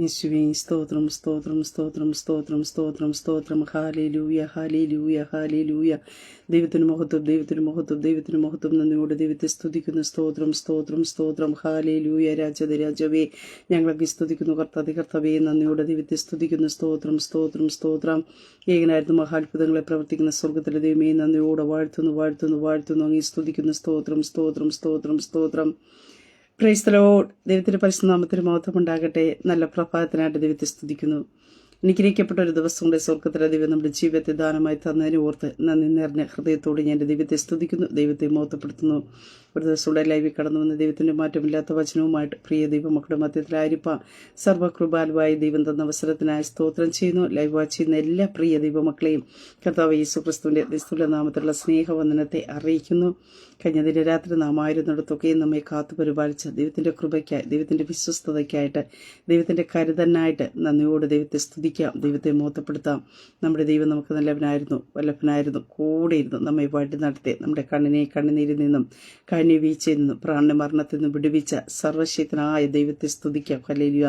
യേശുവേ സ്തോത്രം സ്തോത്രം സ്തോത്രം സ്തോത്രം സ്തോത്രം സ്തോത്രം. Hallelujah hallelujah hallelujah. ദൈവത്തിന് മഹത്വം ദൈവത്തിന് മഹത്വം ദൈവത്തിന് മഹത്വം. നന്ദിയോടെ ദൈവത്തെ സ്തുതിക്കുന്നു. സ്തോത്രം സ്തോത്രം സ്തോത്രം. ഹാലേലൂയ. രാജാവേ രാജാവേ ഞങ്ങളൊക്കെ സ്തുതിക്കുന്നു. കർത്താവേ നന്ദിയോടെ ദൈവത്തെ സ്തുതിക്കുന്നു. സ്തോത്രം സ്തോത്രം സ്തോത്രം. ഏകനായിരുന്നു മഹാത്ഭുതങ്ങളെ പ്രവർത്തിക്കുന്ന സ്വർഗത്തിലെ ദൈവമേ നന്ദിയോടെ വാഴ്ത്തുന്നു വാഴ്ത്തുന്നു വാഴ്ത്തുന്നു. അങ്ങ് സ്തുതിക്കുന്നു. സ്തോത്രം സ്തോത്രം സ്തോത്രം സ്തോത്രം. Praise the Lord. ദൈവത്തിന്റെ പരിശുദ്ധനാമത്തിന് മഹത്വം ഉണ്ടാകട്ടെ. നല്ല പ്രഭാതത്തിനായിട്ട് ദൈവത്തെ സ്തുതിക്കുന്നു. അനുഗ്രഹിക്കപ്പെട്ട ഒരു ദിവസം കൊണ്ട് സ്വർഗത്തിലെ ദൈവം നമ്മുടെ ജീവിതത്തെ ദാനമായി തന്നതിന് ഓർത്ത് നന്ദി നിറഞ്ഞ ഹൃദയത്തോടെ ഞാൻ ദൈവത്തെ സ്തുതിക്കുന്നു, ദൈവത്തെ മഹത്വപ്പെടുത്തുന്നു. ഒരു ദിവസം കൂടെ ലൈവിൽ കടന്നു വന്ന ദൈവത്തിന്റെ മാറ്റമില്ലാത്ത വചനവുമായിട്ട് പ്രിയ ദൈവമക്കളുടെ മധ്യത്തിലായിരിക്കാം സർവ്വകൃപാലുവായി ദൈവം തന്ന അവസരത്തിനായി സ്തോത്രം ചെയ്യുന്നു. ലൈവ് വാച്ച് ചെയ്യുന്ന എല്ലാ പ്രിയ ദൈവമക്കളെയും കർത്താവ് യേശുക്രിസ്തുവിന്റെ നിസ്തുല നാമത്തിലുള്ള സ്നേഹവന്ദനത്തെ അറിയിക്കുന്നു. കഴിഞ്ഞ ദിന രാത്രി നാം ആയിരുന്നിടത്തൊക്കെയും നമ്മെ കാത്തു പരിപാലിച്ച ദൈവത്തിന്റെ കൃപയ്ക്കായി, ദൈവത്തിന്റെ വിശ്വസ്തതയ്ക്കായിട്ട്, ദൈവത്തിന്റെ കരുതനായിട്ട് നന്ദിയോട് ദൈവത്തെ സ്തുതിക്കാം, ദൈവത്തെ മോത്തപ്പെടുത്താം. നമ്മുടെ ദൈവം നമുക്ക് നല്ലവനായിരുന്നു, വല്ലഭനായിരുന്നു, കൂടെ ഇരുന്നു നമ്മെ വഴി നടത്തി നമ്മുടെ കണ്ണുനീരിൽ നിന്നും കണ്ണി വീഴ്ചയിൽ നിന്നും പ്രാണ മരണത്തിൽ നിന്നും വിടുവിച്ച സർവശക്തനായ ദൈവത്തെ സ്തുതിക്കാം. ഹല്ലേലൂയ.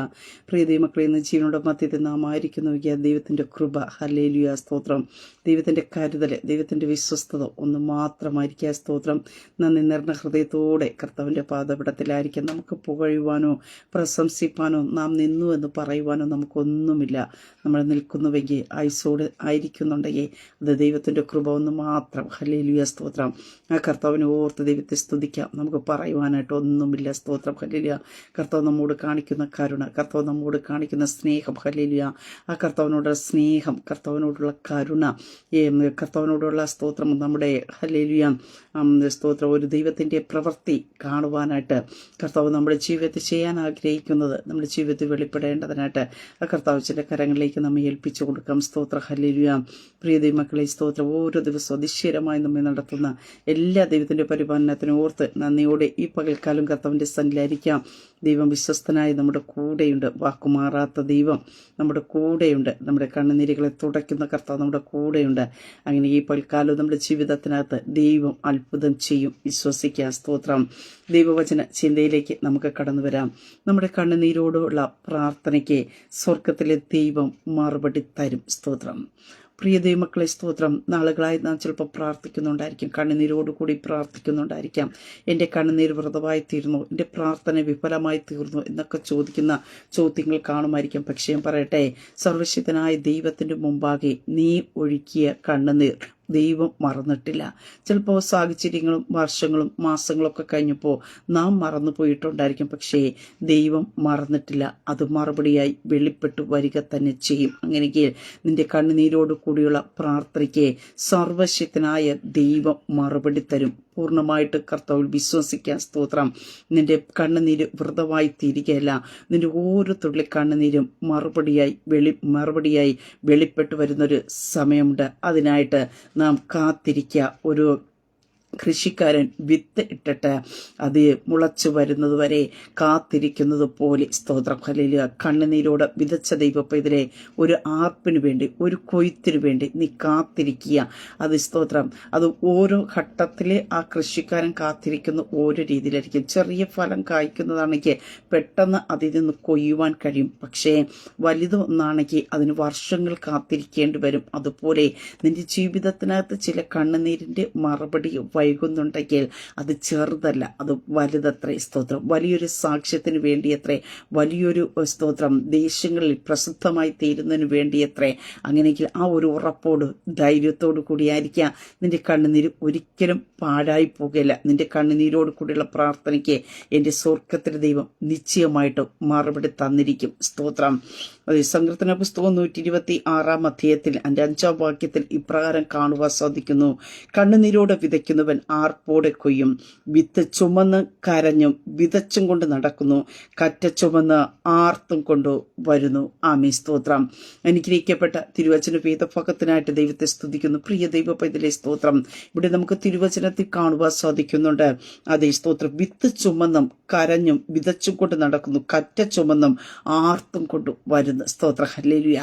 പ്രിയ ദൈവമക്കളെ, ഇന്ന് ജീവനോടെ മധ്യത്തിൽ നാം ആയിരിക്കുന്നു ദൈവത്തിന്റെ കൃപ. ഹല്ലേലൂയ. സ്തോത്രം. ദൈവത്തിന്റെ കരുതൽ, ദൈവത്തിന്റെ വിശ്വസ്തത ഒന്ന് മാത്രമായിരിക്കുക. സ്തോത്രം. നന്ദി നിറഞ്ഞ ഹൃദയത്തോടെ കർത്താവിന്റെ പാദപീഠത്തിലായിരിക്കാം. നമുക്ക് പുകഴുവാനോ പ്രശംസിപ്പാനോ നാം നിന്നു എന്ന് പറയുവാനോ നമുക്കൊന്നുമില്ല. നമ്മൾ നിൽക്കുന്നുവെങ്കിൽ ആയുസോട് ആയിരിക്കുന്നുണ്ടെങ്കിൽ അത് ദൈവത്തിന്റെ കൃപ ഒന്ന് മാത്രം. ഹല്ലേലൂയ. സ്തോത്രം. ആ കർത്താവിനെ ഓർത്ത് ദൈവത്തെ സ്തുതിക്കാം. നമുക്ക് പറയുവാനായിട്ട് ഒന്നുമില്ല. സ്തോത്രം. ഹല്ലേലൂയ. കർത്താവ് നമ്മോട് കാണിക്കുന്ന കരുണ, കർത്താവ് നമ്മോട് കാണിക്കുന്ന സ്നേഹം. ഹല്ലേലൂയ. ആ കർത്താവിനോടുള്ള സ്നേഹം, കർത്താവിനോടുള്ള കരുണ, കർത്താവിനോടുള്ള സ്തോത്രം നമ്മുടെ ഹല്ലേലൂയ സ്തോത്രം ഒരു ദൈവത്തിന്റെ പ്രവൃത്തി കാണുവാനായിട്ട് കർത്താവ് നമ്മുടെ ജീവിതത്തിൽ ചെയ്യാൻ ആഗ്രഹിക്കുന്നത്, നമ്മുടെ ജീവിതത്തിൽ വെളിപ്പെടേണ്ടതിനായിട്ട് ആ കർത്താവിന്റെ കരങ്ങളിലേക്ക് നമ്മെ ഏൽപ്പിച്ചു കൊടുക്കാം. സ്തോത്ര. ഹല്ലേലൂയ. പ്രിയ ദൈവമക്കളെ, സ്തോത്രം. ഓരോ ദിവസവും അതിശയമായി നമ്മെ നടത്തുന്ന എല്ലാ ദൈവത്തിന്റെ പരിപാലനത്തിനും ഓർത്ത് നന്ദിയോടെ ഈ പകൽക്കാലം കർത്താവിന്റെ സന്നിധിയിലായിരിക്കാം. ദൈവം വിശ്വസ്തനായി നമ്മുടെ കൂടെയുണ്ട്. വാക്കുമാറാത്ത ദൈവം നമ്മുടെ കൂടെയുണ്ട്. നമ്മുടെ കണ്ണുനീരുകളെ തുടയ്ക്കുന്ന കർത്താവ് നമ്മുടെ കൂടെയുണ്ട്. അങ്ങനെ ഈ പൽക്കാലം നമ്മുടെ ജീവിതത്തിനകത്ത് ദൈവം അത്ഭുതം ചെയ്യും. വിശ്വസിക്കുക. സ്തോത്രം. ദൈവവചന ചിന്തയിലേക്ക് നമുക്ക് കടന്നു വരാം. നമ്മുടെ കണ്ണുനീരോടുള്ള പ്രാർത്ഥനയ്ക്ക് സ്വർഗത്തിലെ ദൈവം മറുപടി തരും. സ്തോത്രം. പ്രിയ ദൈവമക്കളെ, സ്തോത്രം. നാളുകളായി നാം ചിലപ്പോൾ പ്രാർത്ഥിക്കുന്നുണ്ടായിരിക്കും, കണ്ണുനീരോടുകൂടി പ്രാർത്ഥിക്കുന്നുണ്ടായിരിക്കാം. എൻ്റെ കണ്ണുനീർ വ്രതമായി തീർന്നു, എൻ്റെ പ്രാർത്ഥന വിഫലമായി തീർന്നു എന്നൊക്കെ ചോദിക്കുന്ന ചോദ്യങ്ങൾ കാണുമായിരിക്കും. പക്ഷേ ഞാൻ പറയട്ടെ, സർവശക്തനായ ദൈവത്തിൻ്റെ മുമ്പാകെ നീ ഒഴുക്കിയ കണ്ണുനീർ ദൈവം മറന്നിട്ടില്ല. ചിലപ്പോൾ സാഹചര്യങ്ങളും വർഷങ്ങളും മാസങ്ങളൊക്കെ കഴിഞ്ഞപ്പോൾ നാം മറന്നു പോയിട്ടുണ്ടായിരിക്കും. പക്ഷേ ദൈവം മറന്നിട്ടില്ല. അത് മറുപടിയായി വെളിപ്പെട്ടു വരിക തന്നെ ചെയ്യും. അങ്ങനെയെങ്കിൽ നിന്റെ കണ്ണുനീരോട് കൂടിയുള്ള പ്രാർത്ഥനയ്ക്ക് സർവശക്തനായ ദൈവം മറുപടി തരും. പൂർണ്ണമായിട്ട് കർത്താവിൽ വിശ്വസിക്കാൻ. സ്തോത്രം. നിന്റെ കണ്ണുനീര് വ്രതമായി തീരുകയല്ല. നിന്റെ ഓരോ തുള്ളി കണ്ണുനീരും മറുപടിയായി വെളിപ്പെട്ടു വരുന്നൊരു സമയമുണ്ട്. അതിനായിട്ട് നാം കാത്തിരിക്കുക. ഒരു കൃഷിക്കാരൻ വിത്ത് ഇട്ടിട്ട് അത് മുളച്ചു വരുന്നത് വരെ കാത്തിരിക്കുന്നത് പോലെ. സ്തോത്രം. ഹല്ലേലൂയ. കണ്ണുനീരോട് വിതച്ച ദൈവപ്പൈതലെ ഒരു ആർപ്പിന് വേണ്ടി, ഒരു കൊയ്ത്തിനു വേണ്ടി നീ കാത്തിരിക്കുക. അത് സ്തോത്രം. അത് ഓരോ ഘട്ടത്തിൽ ആ കൃഷിക്കാരൻ കാത്തിരിക്കുന്ന ഓരോ രീതിയിലായിരിക്കും. ചെറിയ ഫലം കായ്ക്കുന്നതാണെങ്കിൽ പെട്ടെന്ന് അതിൽ നിന്ന് കൊയ്യുവാൻ കഴിയും. പക്ഷേ വലുതൊന്നാണെങ്കിൽ അതിന് വർഷങ്ങൾ കാത്തിരിക്കേണ്ടി വരും. അതുപോലെ നിന്റെ ജീവിതത്തിനകത്ത് ചില കണ്ണുനീരിന്റെ മറുപടി വൈകുന്നുണ്ടെങ്കിൽ അത് ചെറുതല്ല, അത് വലുതത്രേ. സ്തോത്രം. വലിയൊരു സാക്ഷ്യത്തിന് വേണ്ടിയത്രേ, വലിയൊരു സ്തോത്രം ദേശങ്ങളിൽ പ്രസിദ്ധമായി തീരുന്നതിന് വേണ്ടിയത്രേ. അങ്ങനെയെങ്കിൽ ആ ഒരു ഉറപ്പോട് ധൈര്യത്തോടു കൂടിയായിരിക്കാം നിന്റെ കണ്ണുനീര് ഒരിക്കലും പാഴായി പോകുകയില്ല. നിന്റെ കണ്ണുനീരോട് കൂടിയുള്ള പ്രാർത്ഥനയ്ക്ക് എൻ്റെ സ്വർഗത്തിലെ ദൈവം നിശ്ചയമായിട്ട് മറുപടി തന്നിരിക്കും. സ്തോത്രം. സങ്കീർത്തന പുസ്തകം 126 അധ്യായത്തിൽ 5-ാം വാക്യത്തിൽ ഇപ്രകാരം കാണുവാൻ സാധിക്കുന്നു: കണ്ണുനീരോടെ വിതയ്ക്കുന്നവൻ ആർപ്പോടെ കൊയ്യും. വിത്ത് ചുമന്ന് കരഞ്ഞും വിതച്ചും കൊണ്ട് നടക്കുന്നു, കറ്റ ചുമന്ന് ആർത്തും കൊണ്ടു വരുന്നു. ആമേൻ. സ്തോത്രം. അനുഗ്രഹിക്കപ്പെട്ട തിരുവചന വേദഭാഗത്തിനായിട്ട് ദൈവത്തെ സ്തുതിക്കുന്നു. പ്രിയ ദൈവ പൈതലേ, സ്തോത്രം. ഇവിടെ നമുക്ക് തിരുവചനത്തിൽ കാണുവാൻ സാധിക്കുന്നുണ്ട്. അതേ സ്തോത്രം. വിത്ത് ചുമന്നും കരഞ്ഞും വിതച്ചും കൊണ്ട് നടക്കുന്നു, കറ്റ ചുമന്നും ആർത്തും കൊണ്ട് വരുന്നു. ഇടയാക്കുന്നത്. സ്തോത്ര ഹല്ലേലൂയ.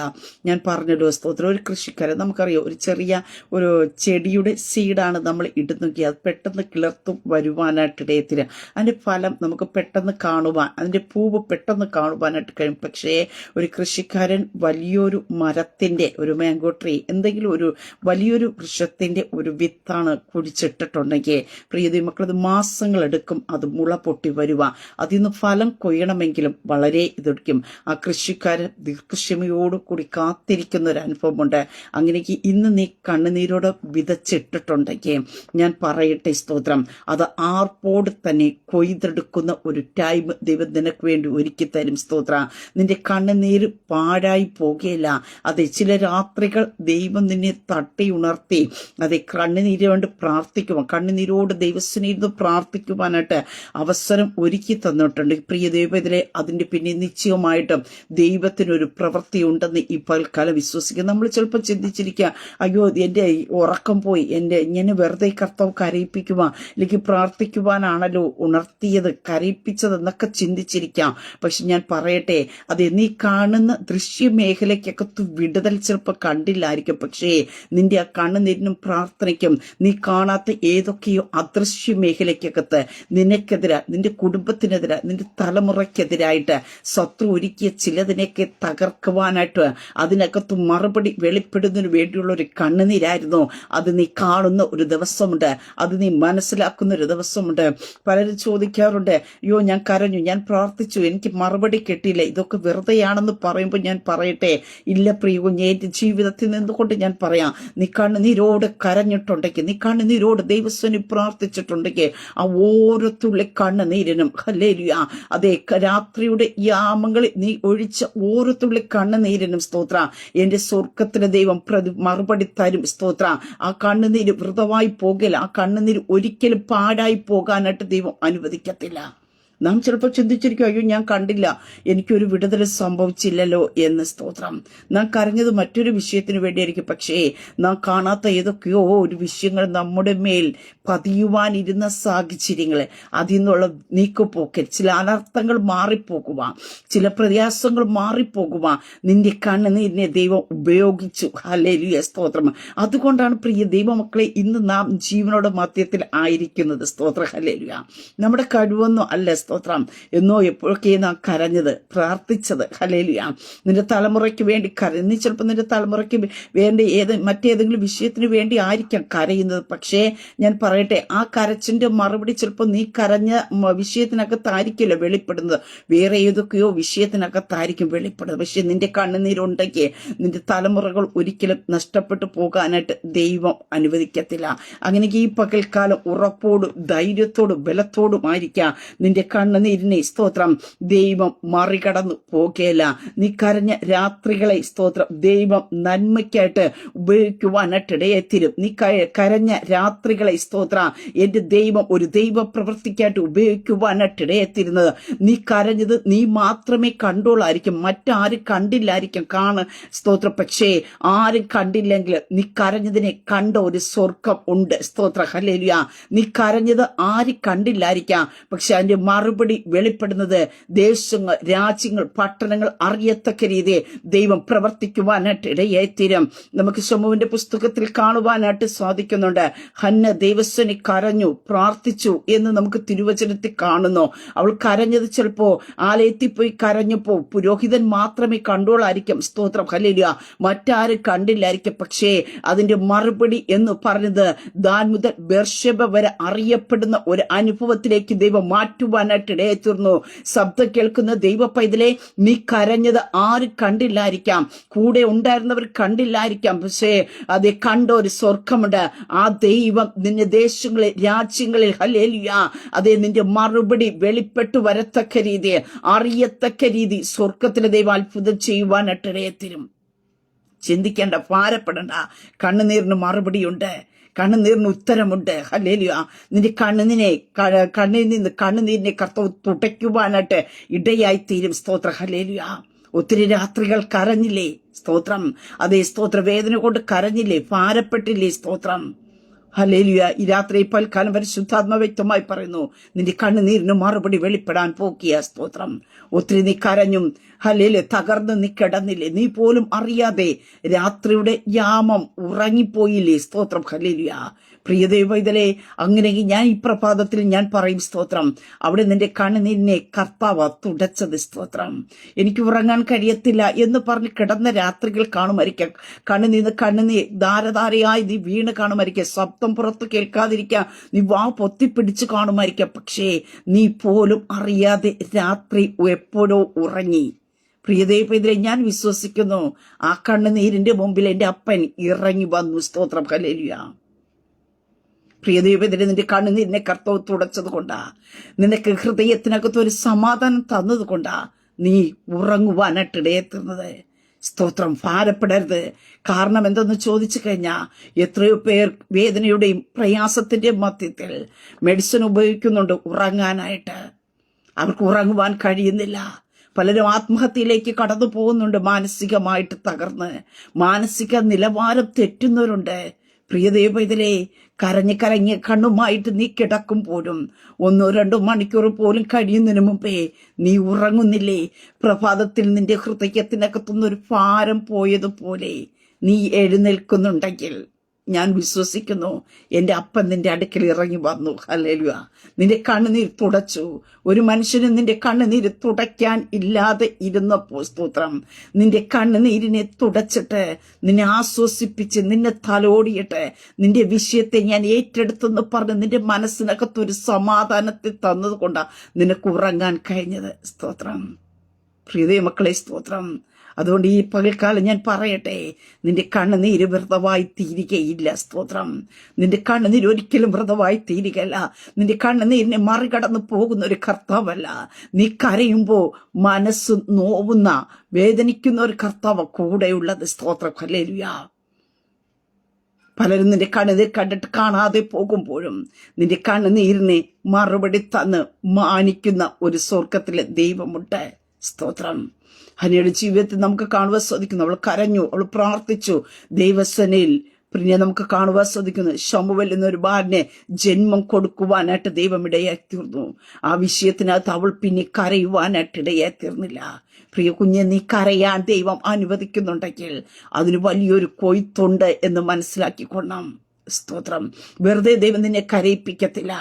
ഞാൻ പറഞ്ഞല്ലോ സ്തോത്രം, ഒരു കൃഷിക്കാരൻ നമുക്കറിയാം, ഒരു ചെറിയ ഒരു ചെടിയുടെ സീഡാണ് നമ്മൾ ഇടുന്നെങ്കിൽ അത് പെട്ടെന്ന് കിളർത്തും വരുവാനായിട്ട് ഇടയത്തിന്. അതിൻ്റെ ഫലം നമുക്ക് പെട്ടെന്ന് കാണുവാൻ, അതിൻ്റെ പൂവ് പെട്ടെന്ന് കാണുവാനായിട്ട് കഴിയും. പക്ഷേ ഒരു കൃഷിക്കാരൻ വലിയൊരു മരത്തിൻ്റെ, ഒരു മാംഗോ ട്രീ, എന്തെങ്കിലും ഒരു വലിയൊരു വൃക്ഷത്തിൻ്റെ ഒരു വിത്താണ് കുഴിച്ചിട്ടിട്ടുണ്ടെങ്കിൽ പ്രിയതേ മക്കളത് മാസങ്ങളെടുക്കും അത് മുള പൊട്ടി വരുവാൻ. അതിൽ നിന്ന് ഫലം കൊയ്യണമെങ്കിലും വളരെ ഇതെടുക്കും. ആ കൃഷിക്കാരൻ ദീർഘക്ഷമയോടുകൂടി കാത്തിരിക്കുന്ന ഒരു അനുഭവമുണ്ട്. അങ്ങനെയെങ്കിൽ ഇന്ന് നീ കണ്ണുനീരോട് വിതച്ചിട്ടിട്ടുണ്ടെങ്കിൽ ഞാൻ പറയട്ടെ സ്തോത്രം, അത് ആർപ്പോട് തന്നെ കൊയ്തെടുക്കുന്ന ഒരു ടൈം ദൈവം നിനക്ക് വേണ്ടി ഒരുക്കി തരും. സ്തോത്ര, നിന്റെ കണ്ണുനീര് പാഴായി പോകുകയില്ല. അതെ, ചില രാത്രികൾ ദൈവം നിന്നെ തട്ടി ഉണർത്തി അതെ കണ്ണുനീര് കൊണ്ട് പ്രാർത്ഥിക്കുവാൻ, കണ്ണുനീരോട് ദൈവസ്വനിരുന്ന് പ്രാർത്ഥിക്കുവാനായിട്ട് അവസരം ഒരുക്കി തന്നിട്ടുണ്ട്. പ്രിയ ദൈവത്തിലെ അതിൻ്റെ പിന്നെ നിശ്ചയമായിട്ടും ദൈവത്തിനൊരു പ്രവൃത്തി ഉണ്ടെന്ന് ഈ പൽക്കാലം വിശ്വസിക്കുക. നമ്മൾ ചിലപ്പോൾ ചിന്തിച്ചിരിക്കുക, അയ്യോ എൻ്റെ ഉറക്കം പോയി, ഇങ്ങനെ വെറുതെ കർത്താവ് കരയിപ്പിക്കുവാ അല്ലെങ്കിൽ പ്രാർത്ഥിക്കുവാനാണല്ലോ ഉണർത്തിയത്, കരയിപ്പിച്ചതെന്നൊക്കെ ചിന്തിച്ചിരിക്കാം. പക്ഷെ ഞാൻ പറയട്ടെ, അത് നീ കാണുന്ന ദൃശ്യമേഖലയ്ക്കകത്ത് വിടുതൽ ചിലപ്പോൾ കണ്ടില്ലായിരിക്കും. പക്ഷേ നിന്റെ ആ കണ്ണുനീരിനും പ്രാർത്ഥനയ്ക്കും നീ കാണാത്ത ഏതൊക്കെയോ അദൃശ്യ മേഖലയ്ക്കകത്ത് നിനക്കെതിരെ, നിന്റെ കുടുംബത്തിനെതിരെ, നിന്റെ തലമുറയ്ക്കെതിരായിട്ട് ശത്രു ഒരുക്കിയ ചിലതിനെയൊക്കെ തകർക്കുവാനായിട്ട് അതിനകത്ത് മറുപടി വെളിപ്പെടുന്നതിന് വേണ്ടിയുള്ള ഒരു കണ്ണുനീരായിരുന്നു. അത് നീ കാണുന്ന ഒരു ദിവസമുണ്ട്, അത് നീ മനസ്സിലാക്കുന്ന ഒരു ദിവസമുണ്ട്. പലരും ചോദിക്കാറുണ്ട്, അയ്യോ ഞാൻ കരഞ്ഞു, ഞാൻ പ്രാർത്ഥിച്ചു, എനിക്ക് മറുപടി കിട്ടിയില്ല, ഇതൊക്കെ വെറുതെയാണെന്ന് പറയുമ്പോൾ ഞാൻ പറയട്ടെ, ഇല്ല പ്രിയ കുഞ്ഞേ, എൻ്റെ ജീവിതത്തിൽ നിന്നുകൊണ്ട് ഞാൻ പറയാം, നീ കണ്ണുനീരോട് കരഞ്ഞിട്ടുണ്ടെങ്കിൽ, നീ കണ്ണുനീരോട് ദൈവസ്വനി പ്രാർത്ഥിച്ചിട്ടുണ്ടെങ്കിൽ ആ ഓരോ തുള്ളി കണ്ണുനീരിനും ഹല്ലേലൂയ, അതേ രാത്രിയുടെ യാമങ്ങളിൽ നീ ഒഴിച്ച ഓരോ തുള്ളി കണ്ണുനീരിനും സ്തോത്ര എൻ്റെ സ്വർഗത്തിലെ ദൈവം മറുപടി തരും. സ്തോത്ര, ആ കണ്ണുനീര് വൃതമായി പോകില്ല, ആ കണ്ണുനീര് ഒരിക്കലും പാഴായി പോകാനായിട്ട് ദൈവം അനുവദിക്കത്തില്ല. നാം ചിലപ്പോൾ ചിന്തിച്ചിരിക്കും, അയ്യോ ഞാൻ കണ്ടില്ല, എനിക്കൊരു വിടുതൽ സംഭവിച്ചില്ലല്ലോ എന്ന്. സ്തോത്രം, നാം കരഞ്ഞത് മറ്റൊരു വിഷയത്തിന് വേണ്ടിയായിരിക്കും. പക്ഷേ നാം കാണാത്ത ഏതൊക്കെയോ ഒരു വിഷയങ്ങൾ നമ്മുടെ മേൽ പതിയുവാനിരുന്ന സാഹചര്യങ്ങൾ, അതിൽ നിന്നുള്ള നീക്കുപോക്കൽ, ചില അനർത്ഥങ്ങൾ മാറിപ്പോകുക, ചില പ്രയാസങ്ങൾ മാറിപ്പോകുക നിന്റെ കണ്ണുനീരിനെ ദൈവം ഉപയോഗിച്ചു. ഹല്ലേലൂയ, സ്തോത്രം. അതുകൊണ്ടാണ് പ്രിയ ദൈവമക്കളെ ഇന്ന് നാം ജീവനോടെ മധ്യത്തിൽ ആയിരിക്കുന്നത്. സ്തോത്ര, ഹല്ലേലൂയ. നമ്മുടെ കഴിവൊന്നും അല്ല സ്തോത്രം, എന്നോ എപ്പോഴൊക്കെ നാം കരഞ്ഞത്, പ്രാർത്ഥിച്ചത്. ഹല്ലേലൂയ. നിന്റെ തലമുറയ്ക്ക് വേണ്ടി നീ ചിലപ്പോൾ നിന്റെ തലമുറയ്ക്ക് വേണ്ടി മറ്റേതെങ്കിലും വിഷയത്തിന് വേണ്ടി ആയിരിക്കാം കരയുന്നത്. പക്ഷേ ഞാൻ പറയട്ടെ, ആ കരച്ചിന്റെ മറുപടി ചിലപ്പോൾ നീ കരഞ്ഞ വിഷയത്തിനകത്തായിരിക്കില്ല വെളിപ്പെടുന്നത്, വേറെ ഏതൊക്കെയോ വിഷയത്തിനകത്തായിരിക്കും വെളിപ്പെടുന്നത്. പക്ഷെ നിന്റെ കണ്ണുനീരുണ്ടെങ്കിൽ നിന്റെ തലമുറകൾ ഒരിക്കലും നഷ്ടപ്പെട്ടു പോകാനായിട്ട് ദൈവം അനുവദിക്കത്തില്ല. അങ്ങനെ ഈ പകൽക്കാലം ഉറപ്പോടും ധൈര്യത്തോടും ബലത്തോടുമായിരിക്കാം നിന്റെ കണ്ണുനീരിനെ സ്തോത്രം ദൈവം മറികടന്നു പോകുകയില്ല. നീ കരഞ്ഞ രാത്രികളെ സ്തോത്രം ദൈവം നന്മയ്ക്കായിട്ട് ഉപയോഗിക്കുവാനായിട്ട് ഇടയെത്തിരും. നീ കരഞ്ഞ രാത്രികളെ സ്തോത്ര എന്റെ ദൈവം ഒരു ദൈവ പ്രവൃത്തിക്കായിട്ട് ഉപയോഗിക്കുവാനായിട്ട് ഇടയെത്തിരുന്നത്. നീ കരഞ്ഞത് നീ മാത്രമേ കണ്ടോളായിരിക്കും, മറ്റാരും കണ്ടില്ലായിരിക്കും. സ്തോത്രം. പക്ഷേ ആരും കണ്ടില്ലെങ്കിൽ നീ കരഞ്ഞതിനെ കണ്ട ഒരു സ്വർഗം ഉണ്ട്. സ്തോത്ര, ഹല്ലേലൂയ. നീ കരഞ്ഞത് ആരും കണ്ടില്ലായിരിക്കാം, പക്ഷെ അതിന്റെ മറുപടി വെളിപ്പെടുന്നത് ദേശങ്ങൾ, രാജ്യങ്ങൾ, പട്ടണങ്ങൾ അറിയത്തക്ക രീതിയിൽ ദൈവം പ്രവർത്തിക്കുവാനായിട്ട് ഇടയായിത്തീരും. നമുക്ക് ശമൂവേലിന്റെ പുസ്തകത്തിൽ കാണുവാനായിട്ട് സാധിക്കുന്നുണ്ട്. ഹന്ന ദൈവസ്വനി കരഞ്ഞു, പ്രാർത്ഥിച്ചു എന്ന് നമുക്ക് തിരുവചനത്തിൽ കാണുന്നു. അവൾ കരഞ്ഞത് ചിലപ്പോ ആലയത്തിൽ പോയി കരഞ്ഞപ്പോ പുരോഹിതൻ മാത്രമേ കണ്ടോളായിരിക്കും. സ്തോത്രം, ഹല്ലേലൂയ. മറ്റാരും കണ്ടില്ലായിരിക്കും. പക്ഷേ അതിന്റെ മറുപടി എന്ന് പറഞ്ഞത് ദാൻ മുതൽ ബേർശേബ വരെ അറിയപ്പെടുന്ന ഒരു അനുഭവത്തിലേക്ക് ദൈവം മാറ്റുവാനായിട്ട് ഇടയെത്തുന്നു. ശബ്ദം കേൾക്കുന്ന ദൈവ പൈതലെ, നീ കരഞ്ഞത് ആരും കണ്ടില്ലായിരിക്കാം, കൂടെ ഉണ്ടായിരുന്നവർ കണ്ടില്ലായിരിക്കാം, പക്ഷേ അത് കണ്ട ഒരു സ്വർഗമുണ്ട്. ആ ദൈവം നിന്റെ ദേശങ്ങളിൽ, രാജ്യങ്ങളിൽ ഹല്ലേലൂയ അതേ നിന്റെ മറുപടി വെളിപ്പെട്ടു വരത്തക്ക രീതി, അറിയത്തക്ക രീതി സ്വർഗത്തിലെ ദൈവം അത്ഭുതം ചെയ്യുവാനായിട്ട് ഇടയെത്തിരും. ചിന്തിക്കേണ്ട, ഭാരപ്പെടേണ്ട. കണ്ണുനീരിന് മറുപടിയുണ്ട്, കണ്ണുനീരിന് ഉത്തരമുണ്ട്. ഹല്ലേലൂയ. നിന്റെ കണ്ണുനീരിനെ കർത്താവ് തുടയ്ക്കുവാനായിട്ട് ഇടയായിത്തീരും. സ്തോത്ര, ഹല്ലേലൂയ. ഒത്തിരി രാത്രികൾ കരഞ്ഞില്ലേ? സ്തോത്രം. അതേ സ്തോത്ര, വേദന കൊണ്ട് കരഞ്ഞില്ലേ? ഭാരപ്പെട്ടില്ലേ? സ്തോത്രം, ഹല്ലേലൂയ. ഈ രാത്രി പൽക്കാലം പരിശുദ്ധാത്മ വ്യക്തമായി പറയുന്നു, നിന്റെ കണ്ണുനീരിന് മറുപടി വെളിപ്പെടാൻ പോക്കിയ. സ്തോത്രം. ഒത്തിരി നീ കരഞ്ഞും ഹല്ലേലൂയ, തകർന്ന് നീ കിടന്നില്ലേ, നീ പോലും അറിയാതെ രാത്രിയുടെ യാമം ഉറങ്ങിപ്പോയില്ലേ. സ്തോത്രം. ഹല്ലേലൂയ. പ്രിയ ദൈവമേ, അങ്ങനെയെങ്കിൽ ഞാൻ ഈ പ്രഭാതത്തിൽ ഞാൻ പറയും സ്തോത്രം, അവിടെ നിന്റെ കണ്ണുനീരിനെ കർത്താവ് തുടച്ചത്. സ്തോത്രം. എനിക്ക് ഉറങ്ങാൻ കഴിയത്തില്ല എന്ന് പറഞ്ഞ് കിടന്ന രാത്രികൾ കാണുമായിരിക്കാം. കണ്ണുനീർ ധാരധാരയായി നീ വീണ് കാണുമായിരിക്കാം. ശബ്ദം പുറത്ത് കേൾക്കാതിരിക്കാം, നീ വാ പൊത്തിപ്പിടിച്ച് കാണുമായിരിക്കാം. പക്ഷേ നീ പോലും അറിയാതെ രാത്രി എപ്പോഴോ ഉറങ്ങി. പ്രിയദൈവത്തിലെ ഞാൻ വിശ്വസിക്കുന്നു, ആ കണ്ണുനീരിന്റെ മുമ്പിൽ എന്റെ അപ്പൻ ഇറങ്ങി വന്നു. സ്തോത്രം. ഹല്ലേലൂയ. പ്രിയദൈവത്തിലെ നിന്റെ കണ്ണുനീരിനെ കർത്താവ് തുടച്ചത് കൊണ്ടാ, നിനക്ക് ഹൃദയത്തിനകത്ത് ഒരു സമാധാനം തന്നത് കൊണ്ടാ നീ ഉറങ്ങുവാനായിട്ടിടയെത്തുന്നത്. സ്തോത്രം. ഭാരപ്പെടരുത്. കാരണം എന്തെന്ന് ചോദിച്ചു കഴിഞ്ഞാൽ എത്രയോ പേർ വേദനയുടെയും പ്രയാസത്തിന്റെയും മധ്യത്തിൽ മെഡിസിൻ ഉപയോഗിക്കുന്നുണ്ട് ഉറങ്ങാനായിട്ട്. അവർക്ക് ഉറങ്ങുവാൻ കഴിയുന്നില്ല. പലരും ആത്മഹത്യയിലേക്ക് കടന്നു പോകുന്നുണ്ട്, മാനസികമായിട്ട് തകർന്ന്. മാനസിക നിലവാരം തെറ്റുന്നവരുണ്ട്. പ്രിയദൈവത്തിലെ കരഞ്ഞ് കണ്ണുമായിട്ട് നീ കിടക്കുമ്പോഴും 1-2 മണിക്കൂർ പോലും കഴിയുന്നതിന് മുമ്പേ നീ ഉറങ്ങുന്നില്ലേ? പ്രഭാതത്തിൽ നിന്റെ ഹൃദയത്തിനകത്തുനിന്നൊരു ഭാരം പോയതുപോലെ നീ എഴുന്നേൽക്കുന്നുണ്ടെങ്കിൽ ഞാൻ വിശ്വസിക്കുന്നു, എന്റെ അപ്പൻ നിന്റെ അടുക്കൽ ഇറങ്ങി വന്നു. ഹല്ലേലൂയ. നിന്റെ കണ്ണുനീർ തുടച്ചു. ഒരു മനുഷ്യന് നിന്റെ കണ്ണുനീര് തുടയ്ക്കാൻ ഇല്ലാതെ ഇരുന്നപ്പോൾ സ്തോത്രം, നിന്റെ കണ്ണുനീരിനെ തുടച്ചിട്ട് നിന്നെ ആശ്വസിപ്പിച്ച് നിന്നെ തലോടിയിട്ട് നിന്റെ വിഷയത്തെ ഞാൻ ഏറ്റെടുത്തെന്ന് പറഞ്ഞ് നിന്റെ മനസ്സിനകത്തൊരു സമാധാനത്തെ തന്നത് കൊണ്ടാണ് നിനക്ക് ഉറങ്ങാൻ കഴിഞ്ഞത്. സ്തോത്രം. പ്രിയ മക്കളെ, സ്തോത്രം. അതുകൊണ്ട് ഈ പകൽക്കാലം ഞാൻ പറയട്ടെ, നിന്റെ കണ്ണുനീര് വ്രതമായി തീരുകയില്ല. സ്തോത്രം. നിന്റെ കണ്ണുനീര് ഒരിക്കലും വ്രതമായി തീരുകയല്ല. നിന്റെ കണ്ണുനീരിനെ മറികടന്ന് പോകുന്ന ഒരു കർത്താവല്ല. നീ കരയുമ്പോ മനസ്സ് നോവുന്ന വേദനിക്കുന്ന ഒരു കർത്താവ് കൂടെയുള്ളത്. സ്തോത്രം. ഹല്ലേലൂയ. പലരും നിന്റെ കണ്ണുനീർ കണ്ടിട്ട് കാണാതെ പോകുമ്പോഴും നിന്റെ കണ്ണുനീരിനെ മറുപടി തന്ന് മാനിക്കുന്ന ഒരു സ്വർഗത്തിലെ ദൈവമുണ്ട്. സ്തോത്രം. ഹന്നയുടെ ജീവിതത്തിൽ നമുക്ക് കാണുവാൻ സാധിക്കുന്നു. അവൾ കരഞ്ഞു, അവൾ പ്രാർത്ഥിച്ചു. ദൈവസേനയിൽ പിന്നെ നമുക്ക് കാണുവാൻ സാധിക്കുന്നു, ശമൂവേൽ എന്നൊരു ബാലനെ ജന്മം കൊടുക്കുവാനായിട്ട് ദൈവം ഇടയായി തീർന്നു. ആ വിഷയത്തിനകത്ത് അവൾ പിന്നെ കരയുവാനായിട്ട് ഇടയായി തീർന്നില്ല. പ്രിയ കുഞ്ഞെ, നീ കരയാൻ ദൈവം അനുവദിക്കുന്നുണ്ടെങ്കിൽ അതിന് വലിയൊരു കൊയ്ത്തുണ്ട് എന്ന് മനസ്സിലാക്കിക്കൊള്ളാം. സ്തോത്രം. വെറുതെ ദൈവം നിന്നെ കരയിപ്പിക്കത്തില്ല.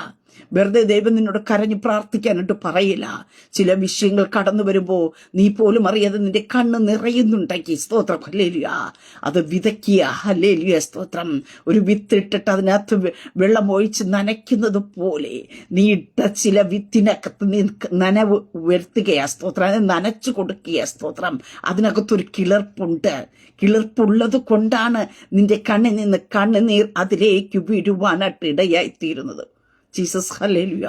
വെറുതെ ദൈവം നിന്നോട് കരഞ്ഞ് പ്രാർത്ഥിക്കാനായിട്ട് പറയില്ല. ചില വിഷയങ്ങൾ കടന്നു വരുമ്പോ നീ പോലും അറിയാതെ നിന്റെ കണ്ണ് നിറയുന്നുണ്ടെങ്കിൽ സ്തോത്രം. ഹല്ലേലൂയ. അത് വിതയ്ക്കുക. ഹല്ലേലൂയ. സ്തോത്രം. ഒരു വിത്തിട്ടിട്ട് അതിനകത്ത് വെള്ളം ഒഴിച്ച് നനയ്ക്കുന്നത് പോലെ നീ ഇട്ട ചില വിത്തിനകത്ത് നീ നനവ് വരുത്തുകയാ. സ്തോത്രം. അത് നനച്ചു കൊടുക്കുക. സ്തോത്രം. അതിനകത്തൊരു കിളിർപ്പുണ്ട്. കിളിർപ്പുള്ളത് കൊണ്ടാണ് നിന്റെ കണ്ണിൽ നിന്ന് കണ്ണുനീർ അതിലേക്ക് വീഴുവാനായിട്ട് ഇടയായിത്തീരുന്നത്. ജീസസ്. ഹല്ലേലൂയ.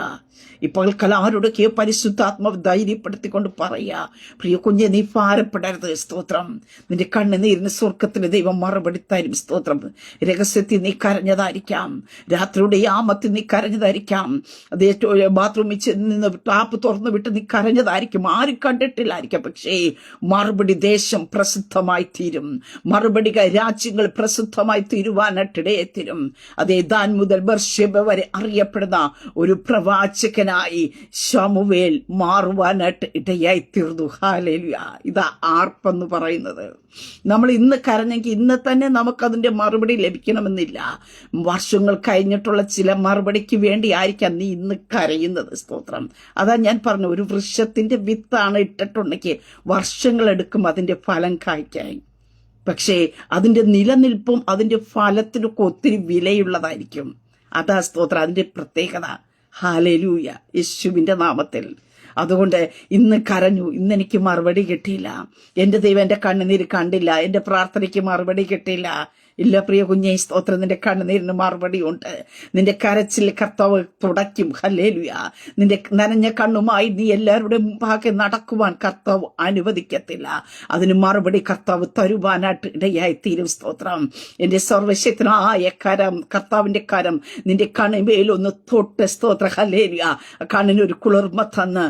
ഇപ്പോൾ കലാരോടൊക്കെ പരിശുദ്ധാത്മാവ് ധൈര്യപ്പെടുത്തിക്കൊണ്ട് പറയാ, പ്രിയ കുഞ്ഞെ, നീ ഭാരപ്പെടരുത്. സ്തോത്രം. നിന്റെ കണ്ണുനീരിന് സ്വർഗത്തിലെ ദൈവം മറുപടി തരും. സ്തോത്രം. രഹസ്യത്തിൽ നീ കരഞ്ഞതായിരിക്കാം, രാത്രിയുടെ യാമത്തിൽ നീ കരഞ്ഞതായിരിക്കാം, അതേ ബാത്റൂമിൽ നിന്ന് ടാപ്പ് തുറന്നു വിട്ട് നീ കരഞ്ഞതായിരിക്കും, ആരും കണ്ടിട്ടില്ലായിരിക്കാം. പക്ഷേ മറുപടി ദേശം പ്രസിദ്ധമായി തീരും. മറുപടി രാജ്യങ്ങൾ പ്രസിദ്ധമായി തീരുവാനായിട്ടിടയെത്തിരും. അതേ ദാൻ മുതൽ ബർശേബ വരെ അറിയപ്പെടുന്ന ഒരു പ്രവാചകനായി ശമൂവേൽ മാറുവാനായിട്ട് ഇടയായി തീർന്നു. ഹല്ലേലൂയ. ഇതാ ആർപ്പെന്ന് പറയുന്നത്. നമ്മൾ ഇന്ന് കരഞ്ഞെങ്കിൽ ഇന്ന് തന്നെ നമുക്കതിന്റെ മറുപടി ലഭിക്കണമെന്നില്ല. വർഷങ്ങൾ കഴിഞ്ഞിട്ടുള്ള ചില മറുപടിക്ക് വേണ്ടി ആയിരിക്കാം നീ ഇന്ന് കരയുന്നത്. സ്തോത്രം. അതാ ഞാൻ പറഞ്ഞു, ഒരു വൃക്ഷത്തിന്റെ വിത്താണ് ഇട്ടിട്ടുണ്ടെങ്കിൽ വർഷങ്ങളെടുക്കും അതിന്റെ ഫലം കായ്ക്കാൻ. പക്ഷേ അതിന്റെ നിലനിൽപ്പും അതിന്റെ ഫലത്തിനൊക്കെ ഒത്തിരി വിലയുള്ളതായിരിക്കും. അതാ സ്തോത്രം, അതിന്റെ പ്രത്യേകത. ഹല്ലേലൂയ. യേശുവിന്റെ നാമത്തിൽ. അതുകൊണ്ട് ഇന്ന് കരഞ്ഞു, ഇന്നെനിക്ക് മറുപടി കിട്ടിയില്ല, എന്റെ ദൈവം എന്റെ കണ്ണുനീര് കണ്ടില്ല, എന്റെ പ്രാർത്ഥനയ്ക്ക് മറുപടി കിട്ടിയില്ല. ഇല്ല പ്രിയ കുഞ്ഞെ, സ്തോത്രം. നിന്റെ കണ്ണുനീരിന് മറുപടി ഉണ്ട്. നിന്റെ കരച്ചിൽ കർത്താവ് തുടയ്ക്കും. ഹല്ലേലൂയ. നിന്റെ നനഞ്ഞ കണ്ണുമായി നീ എല്ലാവരുടെ മുമ്പാകെ നടക്കുവാൻ കർത്താവ് അനുവദിക്കത്തില്ല. അതിന് മറുപടി കർത്താവ് തരുവാനായിട്ട് ഇടയായി തീരും. സ്തോത്രം. എന്റെ സർവശക്തനായ കരം, കർത്താവിന്റെ കരം നിന്റെ കണ്ണിമേലൊന്ന് തൊട്ട് സ്തോത്ര. ഹല്ലേലൂയ. കണ്ണിനൊരു കുളിർമ തന്ന്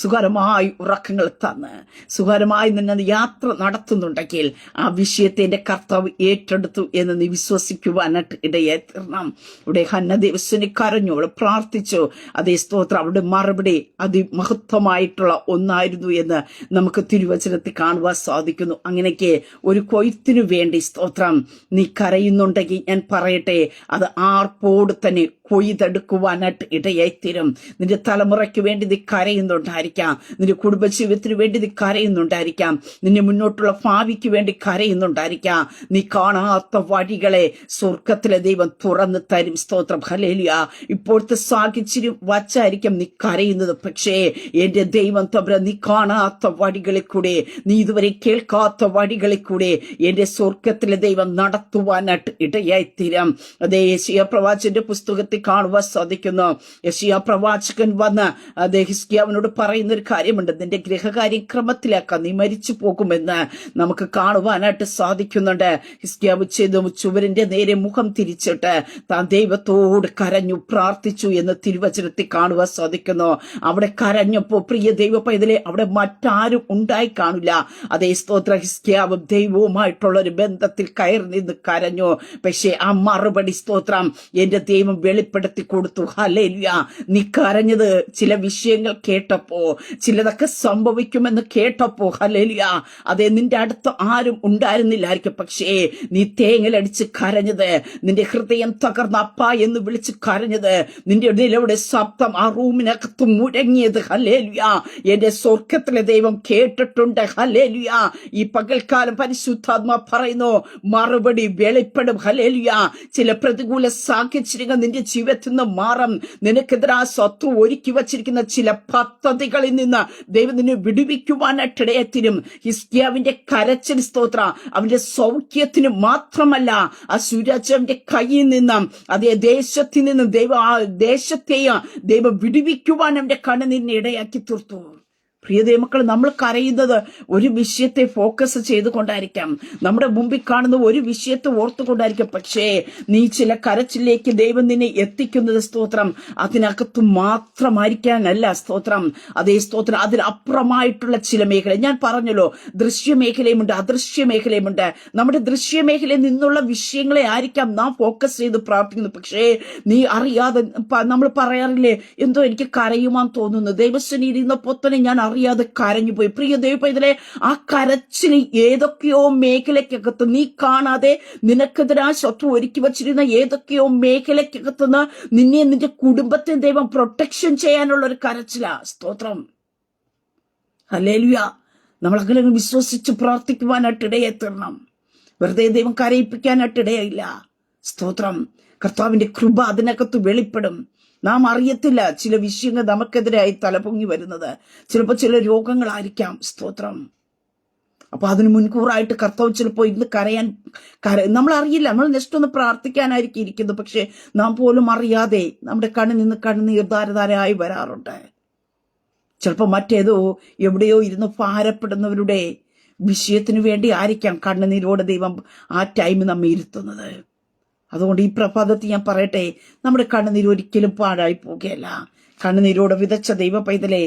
സുഖകരമായി ഉറക്കങ്ങൾ തന്ന് സുഖകരമായി നിന്നെ യാത്ര നടത്തുന്നുണ്ടെങ്കിൽ ആ വിഷയത്തെ എന്റെ കർത്താവ് ഏറ്റെടുക്കും. വീണ്ടെടുത്തു എന്ന് നീ വിശ്വസിക്കുവാനായിട്ട് ഇടയായി തീരണം. ഇവിടെ ഹന്ന ദിവസനെ കരഞ്ഞു, അവൾ പ്രാർത്ഥിച്ചു. അതേ സ്തോത്രം, അവളുടെ മറുപടി അതിമഹത്വമായിട്ടുള്ള ഒന്നായിരുന്നു എന്ന് നമുക്ക് തിരുവചനത്തിൽ കാണുവാൻ സാധിക്കുന്നു. അങ്ങനെയൊക്കെ ഒരു കൊയ്ത്തിനു വേണ്ടി സ്തോത്രം നീ കരയുന്നുണ്ടെങ്കിൽ ഞാൻ പറയട്ടെ, അത് ആർപ്പോട് തന്നെ കൊയ്തെടുക്കുവാനായിട്ട് ഇടയായിത്തീരും. നിന്റെ തലമുറയ്ക്ക് വേണ്ടി നീ കരയുന്നുണ്ടായിരിക്കാം, നിന്റെ കുടുംബജീവിതത്തിന് വേണ്ടി നീ കരയുന്നുണ്ടായിരിക്കാം, നിന്റെ മുന്നോട്ടുള്ള ഭാവിക്ക് വേണ്ടി കരയുന്നുണ്ടായിരിക്കാം. നീ കാണാത്ത വഴികളെ സ്വർഗത്തിലെ ദൈവം തുറന്നു തരും. സ്തോത്രം, ഹല്ലേലൂയ. ഇപ്പോഴത്തെ സാഹചര്യം വച്ചായിരിക്കും നീ കരയുന്നത്, പക്ഷേ എന്റെ ദൈവം തമ്പുരാൻ നീ കാണാത്ത വഴികളിൽ കൂടെ, നീ ഇതുവരെ കേൾക്കാത്ത വഴികളിൽ കൂടെ എന്റെ സ്വർഗത്തിലെ ദൈവം നടത്തുവാനായിട്ട് ഇടയായിത്തീരാം. അതേ യെശയ്യാ പ്രവാചകന്റെ പുസ്തകത്തിൽ കാണുവാൻ സാധിക്കുന്നു. യെശയ്യാ പ്രവാചകൻ വന്ന് ഹിസ്കിയാവിനോട് പറയുന്ന ഒരു കാര്യമുണ്ട്, നിന്റെ ഗൃഹകാര്യം ക്രമത്തിലാക്കാൻ, നീ മരിച്ചു പോകുമെന്ന് നമുക്ക് കാണുവാനായിട്ട് സാധിക്കുന്നുണ്ട്. ഹിസ്കിയാവ് ചെയ്തു ചുവരിന്റെ നേരെ മുഖം തിരിച്ചിട്ട് താൻ ദൈവത്തോട് കരഞ്ഞു, പ്രാർത്ഥിച്ചു എന്ന് തിരുവചനത്തിൽ കാണുവാൻ സാധിക്കുന്നു. അവിടെ കരഞ്ഞപ്പോ പ്രിയ ദൈവ പൈതലേ, അവിടെ മറ്റാരും ഉണ്ടായി കാണില്ല. അതേ സ്തോത്ര, ഹിസ്കിയാവ് ദൈവവുമായിട്ടുള്ള ഒരു ബന്ധത്തിൽ കയറി നിന്ന് കരഞ്ഞു. പക്ഷേ ആ മറുപടി സ്തോത്രം എന്റെ ദൈവം വെളിപ്പെടുത്തി കൊടുത്തു. ഹല്ലേലൂയ. നീ കരഞ്ഞത് ചില വിഷയങ്ങൾ കേട്ടപ്പോ, ചിലതൊക്കെ സംഭവിക്കുമെന്ന് കേട്ടപ്പോ, ഹല്ലേലൂയ, അതേ നിന്റെ അടുത്ത് ആരും ഉണ്ടായിരുന്നില്ലായിരിക്കും, പക്ഷേ നീ തേങ്ങലടിച്ച് കരഞ്ഞത്, നിന്റെ ഹൃദയം തകർന്ന അപ്പ എന്ന് വിളിച്ച് കരഞ്ഞത്, നിന്റെ നിലവിടെ ശബ്ദം ആ റൂമിനകത്ത് മുഴങ്ങിയത്, ഹല്ലേലൂയ, എന്റെ സ്വർഗത്തിലെ ദൈവം കേട്ടിട്ടുണ്ട്. ഹല്ലേലൂയ. ഈ പകൽക്കാലം പരിശുദ്ധാത്മാ പറയുന്നു, മറുപടി വെളിപ്പെടും. ഹല്ലേലൂയ. ചില പ്രതികൂല സാഹചര്യങ്ങൾ നിന്റെ ജീവിതത്തിൽ നിന്ന് മാറും. നിനക്കെതിരാ സ്വത്ത് ഒരുക്കി വച്ചിരിക്കുന്ന ചില പദ്ധതികളിൽ നിന്ന് ദൈവം നിന്നെ വിടുവിക്കുവാനായിട്ടിടയത്തിനും. ഹിസ്കിയാവിന്റെ കരച്ചിൽ സ്തോത്ര അവന്റെ സൗഖ്യത്തിന് മാത്രമല്ല, ആ സുരാജന്റെ കയ്യിൽ നിന്നും അതേ ദേശത്തിൽ നിന്നും ദൈവം ആ ദേശത്തെയും ദൈവം വിടുവിക്കുവാൻ അവന്റെ കണ്ണുനീരിനെ ഇടയാക്കി തീർത്തു. പ്രിയതേ മക്കൾ, നമ്മൾ കരയുന്നത് ഒരു വിഷയത്തെ ഫോക്കസ് ചെയ്തുകൊണ്ടായിരിക്കാം, നമ്മുടെ മുമ്പിൽ കാണുന്ന ഒരു വിഷയത്തെ ഓർത്തുകൊണ്ടായിരിക്കും. പക്ഷേ നീ ചില കരച്ചിലേക്ക് ദൈവം നിന്നെ എത്തിക്കുന്നത് സ്തോത്രം അതിനകത്ത് മാത്രമായിരിക്കാനല്ല. സ്തോത്രം അതേ സ്തോത്രം അതിനപ്പുറമായിട്ടുള്ള ചില മേഖല ഞാൻ പറഞ്ഞല്ലോ, ദൃശ്യമേഖലയുമുണ്ട്, അദൃശ്യ മേഖലയുമുണ്ട്. നമ്മുടെ ദൃശ്യമേഖലയിൽ നിന്നുള്ള വിഷയങ്ങളെ ആയിരിക്കാം നാം ഫോക്കസ് ചെയ്ത് പ്രാർത്ഥിക്കുന്നത്. പക്ഷേ നീ അറിയാതെ നമ്മൾ പറയാറില്ലേ, എന്തോ എനിക്ക് കരയുവാൻ തോന്നുന്നു, ദൈവസന്നിധിയിൽ ഇരുന്നപ്പോൾ തന്നെ ഞാൻ അറിയാതെ കരഞ്ഞുപോയി. പ്രിയ ദൈവപൈതലേ, ആ കരച്ചിൽ ഏതൊക്കെയോ മേഖലയ്ക്കകത്ത് നീ കാണാതെ നിനക്കെതിരാ ശത്രു ഒരുക്കി വച്ചിരുന്ന ഏതൊക്കെയോ മേഖലയ്ക്കകത്തുനിന്ന് നിന്നെ നിന്റെ കുടുംബത്തെ ദൈവം പ്രൊട്ടക്ഷൻ ചെയ്യാനുള്ള ഒരു കരച്ചിലാ. സ്തോത്രം, ഹല്ലേലൂയ. നമ്മൾ അങ്ങനെ വിശ്വസിച്ച് പ്രാർത്ഥിക്കുവാനായിട്ട് ഇടയെത്തണം. വെറുതെ ദൈവം കരയിപ്പിക്കാനായിട്ട് ഇടയില്ല. സ്തോത്രം, കർത്താവിന്റെ കൃപ അതിനകത്ത് വെളിപ്പെടും. നാം അറിയത്തില്ല ചില വിഷയങ്ങൾ നമുക്കെതിരായി തലപൊങ്ങി വരുന്നത്, ചിലപ്പോൾ ചില രോഗങ്ങളായിരിക്കാം. സ്തോത്രം, അപ്പൊ അതിന് മുൻകൂറായിട്ട് കർത്താവ് ചിലപ്പോൾ ഇന്ന് നമ്മൾ അറിയില്ല, നമ്മൾ നെക്സ്റ്റ് ഒന്ന് പ്രാർത്ഥിക്കാനായിരിക്കും ഇരിക്കുന്നത്, പക്ഷെ നാം പോലും അറിയാതെ നമ്മുടെ കണ്ണിൽ നിന്ന് കണ്ണുനീർ ധാരധാരയായി വരാറുണ്ട്. ചിലപ്പോൾ മറ്റേതോ എവിടെയോ ഇരുന്ന് ഭാരപ്പെടുന്നവരുടെ വിഷയത്തിനു വേണ്ടി ആയിരിക്കാം കണ്ണുനീരോടെ ദൈവം ആ ടൈം നമ്മെ ഇരുത്തുന്നത്. അതുകൊണ്ട് ഈ പ്രഭാതത്തിൽ ഞാൻ പറയട്ടെ, നമ്മുടെ കണ്ണുനീര് ഒരിക്കലും പാഴായി പോകുകയല്ല. കണ്ണുനീരോടെ വിതച്ച ദൈവ പൈതലെ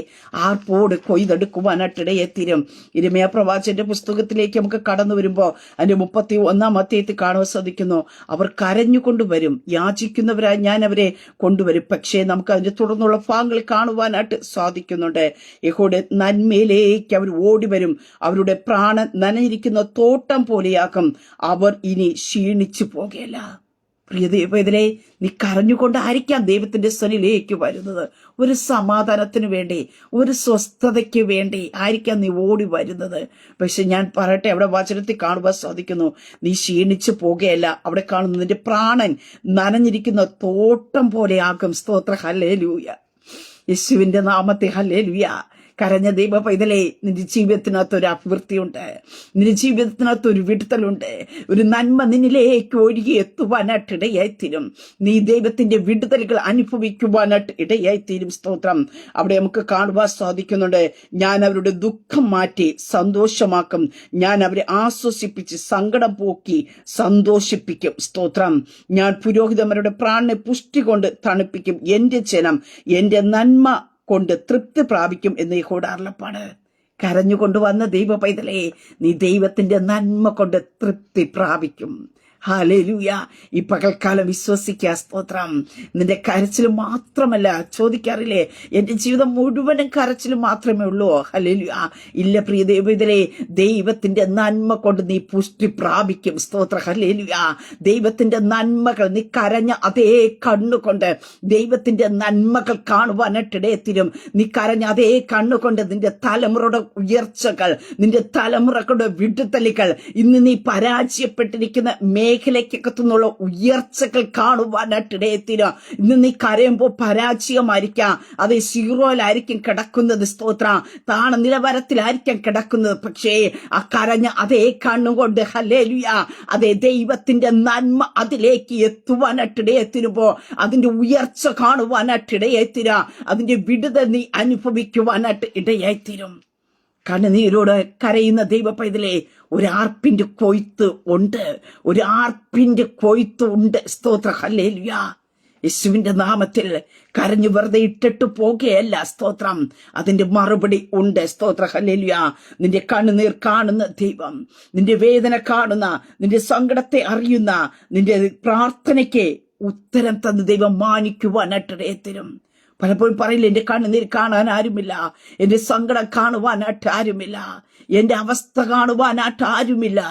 ആർപ്പോട് കൊയ്തെടുക്കുവാനായിട്ടിടയെത്തിരും. യിരെമ്യാ പ്രവാചകന്റെ പുസ്തകത്തിലേക്ക് നമുക്ക് കടന്നു വരുമ്പോൾ അതിന്റെ 31 അധ്യായത്തിൽ കാണുവാൻ സാധിക്കുന്നു, അവർ കരഞ്ഞുകൊണ്ടുവരും, യാചിക്കുന്നവരായി ഞാൻ അവരെ കൊണ്ടുവരും. പക്ഷേ നമുക്ക് അതിന്റെ തുടർന്നുള്ള ഭാഗങ്ങൾ കാണുവാനായിട്ട് സാധിക്കുന്നുണ്ട്. യഹോവയുടെ നന്മയിലേക്ക് അവർ ഓടി വരും, അവരുടെ പ്രാണൻ നനഞ്ഞിരിക്കുന്ന തോട്ടം പോലെയാക്കും, അവർ ഇനി ക്ഷീണിച്ചു പോകുകയല്ല. പ്രിയ ദൈവത്തിലെ, നീ കരഞ്ഞുകൊണ്ടായിരിക്കാം ദൈവത്തിന്റെ സന്നിധിയിലേക്ക് വരുന്നത്. ഒരു സമാധാനത്തിന് വേണ്ടി, ഒരു സ്വസ്ഥതയ്ക്ക് വേണ്ടി ആയിരിക്കാം നീ ഓടി വരുന്നത്. പക്ഷെ ഞാൻ പറയട്ടെ, അവിടെ വചനത്തിൽ കാണുവാൻ സാധിക്കുന്നു, നീ ക്ഷീണിച്ചു പോകുകയല്ല. അവിടെ കാണുന്നു, നിന്റെ പ്രാണൻ നനഞ്ഞിരിക്കുന്ന തോട്ടം പോലെയാകും. സ്തോത്ര, ഹല്ലേലൂയ. യേശുവിന്റെ നാമത്തെ ഹല്ലേലൂയ. കരഞ്ഞ ദൈവ പൈതലേ, നിന്റെ ജീവിതത്തിനകത്ത് ഒരു അഭിവൃദ്ധിയുണ്ട്, നിന്റെ ജീവിതത്തിനകത്ത് ഒരു വിടുതലുണ്ട്, ഒരു നന്മ നിന്നിലേക്ക് ഒഴുകി എത്തുവാനായിട്ട് ഇടയായിത്തീരും. നീ ദൈവത്തിന്റെ വിടുതലുകൾ അനുഭവിക്കുവാനായിട്ട് ഇടയായിത്തീരും. സ്തോത്രം, അവിടെ നമുക്ക് കാണുവാൻ സാധിക്കുന്നുണ്ട്, ഞാൻ അവരുടെ ദുഃഖം മാറ്റി സന്തോഷമാക്കും, ഞാൻ അവരെ ആശ്വസിപ്പിച്ച് സങ്കടം പോക്കി സന്തോഷിപ്പിക്കും. സ്തോത്രം, ഞാൻ പുരോഹിതന്മാരുടെ പ്രാണനെ പുഷ്ടി കൊണ്ട് തണുപ്പിക്കും, എന്റെ ജനം എന്റെ നന്മ കൊണ്ട് തൃപ്തി പ്രാപിക്കും എന്ന് യഹോവയുടെ അരുളപ്പാട്. കരഞ്ഞുകൊണ്ടുവന്ന ദൈവ പൈതലേ, നീ ദൈവത്തിന്റെ നന്മ കൊണ്ട് തൃപ്തി പ്രാപിക്കും. ഹല്ലേലൂയ. ഈ പകൽക്കാലം വിശ്വസിക്കുക. സ്തോത്രം. നിന്റെ കരച്ചിൽ മാത്രമല്ല. ചോദിക്കാറില്ലേ, എന്റെ ജീവിതം മുഴുവനും കരച്ചിൽ മാത്രമേ ഉള്ളൂ? ഹല്ലേലൂയ. ഇല്ല പ്രിയ ദൈവത്തിലെ, ദൈവത്തിന്റെ നന്മ കൊണ്ട് നീ പുഷ്ടി പ്രാപിക്കും. സ്തോത്ര. ഹല്ലേലൂയ. ദൈവത്തിന്റെ നന്മകൾ നീ കരഞ്ഞ അതേ കണ്ണുകൊണ്ട് ദൈവത്തിന്റെ നന്മകൾ കാണുവാനായിട്ടിടയത്തിരും. നീ കരഞ്ഞ അതേ കണ്ണുകൊണ്ട് നിന്റെ തലമുറയുടെ ഉയർച്ചകൾ, നിന്റെ തലമുറകളുടെ വിടുതലുകൾ, ഇന്ന് നീ പരാജയപ്പെട്ടിരിക്കുന്ന മേഖലയ്ക്കകത്തുനിന്നുള്ള ഉയർച്ചകൾ കാണുവാനായിട്ടിടയത്തിരും. ഇന്ന് നീ കരയുമ്പോൾ പരാജയമായിരിക്കാം, അത് സീറോയിലായിരിക്കും കിടക്കുന്നത്. സ്തോത്ര. താണ നിലവാരത്തിലായിരിക്കാം കിടക്കുന്നത്. പക്ഷേ ആ കരഞ്ഞ അതേ കണ്ണുകൊണ്ട് ഹല്ലേലൂയ, അതേ ദൈവത്തിന്റെ നന്മ അതിലേക്ക് എത്തുവാനായിട്ടിടയത്തിരുമ്പോ അതിന്റെ ഉയർച്ച കാണുവാനായിട്ടിടയത്തിര, അതിന്റെ വിടുതൽ നീ അനുഭവിക്കുവാനായിട്ട് ഇടയായിത്തീരും. കണ്ണുനീരോട് കരയുന്ന ദൈവ പൈതലേ, ഒരു ആർപ്പിന്റെ കൊയ്ത്ത് ഉണ്ട്, ഒരു ആർപ്പിന്റെ കൊയ്ത്ത് ഉണ്ട്. സ്തോത്ര. ഹല്ലേലൂയ. യേശുവിന്റെ നാമത്തിൽ കരഞ്ഞു വെറുതെ ഇട്ടിട്ട് പോകുകയല്ല. സ്തോത്രം. അതിന്റെ മറുപടി ഉണ്ട്. സ്തോത്ര. ഹല്ലേലൂയ. നിന്റെ കണ്ണുനീർ കാണുന്ന ദൈവം, നിന്റെ വേദന കാണുന്ന, നിന്റെ സങ്കടത്തെ അറിയുന്ന, നിന്റെ പ്രാർത്ഥനയ്ക്ക് ഉത്തരം തന്ന് ദൈവം മാനിക്കുവാനായിട്ടിടയത്തിരും. പലപ്പോഴും പറയില്ല, എന്റെ കണ്ണുനീർ കാണാൻ ആരുമില്ല, എന്റെ സങ്കടം കാണുവാനായിട്ട് ആരുമില്ല, എന്റെ അവസ്ഥ കാണുവാനായിട്ട് ആരുമില്ല.